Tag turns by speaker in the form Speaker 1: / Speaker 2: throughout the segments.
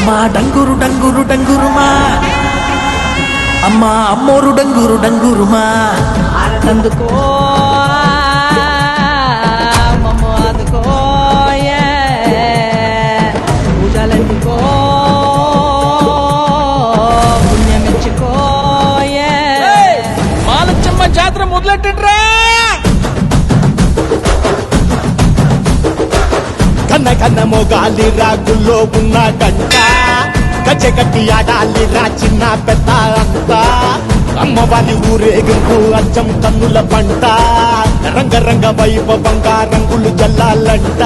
Speaker 1: అమ్మా డంగురు డంగురు డంగురుమా అమ్మా అమ్మోరు డంగురు డంగురుమా
Speaker 2: అందుకో మమ్మ అందుకో పూజలందుకో పుణ్యమిచ్చుకో
Speaker 1: మాలచ్చమ్మ జాతర మొదలెట్టండ్రా.
Speaker 3: కన్న కన్న మొగాలి రాగుల్లో ఉన్న గంట గచ్చగట్టి ఆడాలి రా చిన్న పెద్ద అంతా అమ్మవారి ఊరేగింపు అచ్చం కన్నుల పంట రంగరంగ వైభవంగా రంగులు జల్లాలంట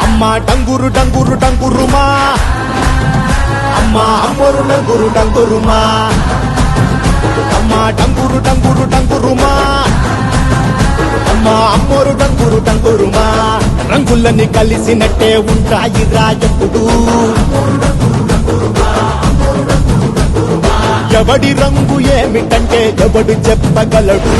Speaker 3: అమ్మ డంగురు డంగురు డంగురుమా అమ్మ అమ్మోరు డంగురు డంగురుమా అమ్మ డంగురు డంగురు డంగురుమా అమ్మ అమ్మోరు డంగురు డంగురుమా రంగులన్నీ కలిసినట్టే ఉంటాయి రా ఎప్పుడు ఎవడి రంగు ఏమిటంటే ఎవడు చెప్పగలడు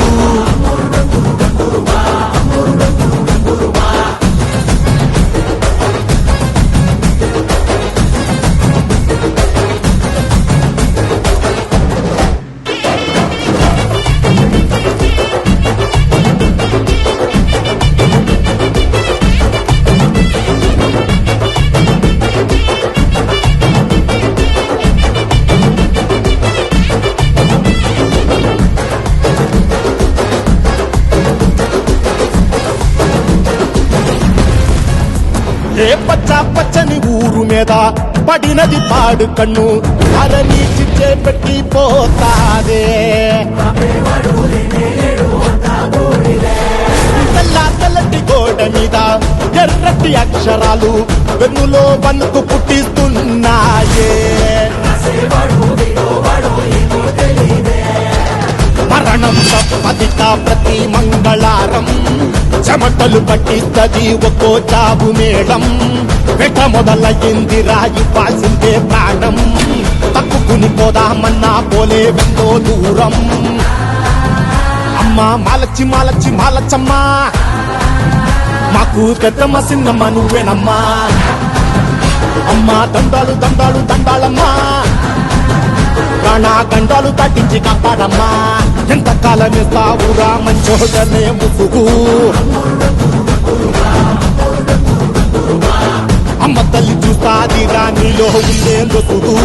Speaker 3: ఏ పచ్చ పచ్చని ఊరు మీద పడినది పాడు కన్ను అరని చిచ్చే పెట్టి పోతాదే తెల్ల తెల్లటి గోడ మీద ఎర్రటి అక్షరాలు వెన్నులో వణుకు పుట్టిస్తున్నాయే మరణం తప్పదిట ప్రతి మంగళారం చెమటలు పట్టిస్తది ఒక్కో చావు మేళం వెట మొదలయ్యింది రాయి పాసిందే ప్రాణం తక్కుకుని పోదామన్నా పోలే వెందో దూరం అమ్మ మాలచ్చి మాలచ్చి మాలచ్చమ్మా మాకు పెద్దమ్మ సిన్నమ్మ నువ్వేనమ్మా అమ్మ దండాలు దండాలు దండాలమ్మా ప్రాణ గండాలు తట్టించి కాపాడమ్మా ఎంతకాలం ఇస్తావురా మంచోడనే ముసుగు అమ్మ తల్లి చూస్తాది రాణిలో ఉండే లొసుగు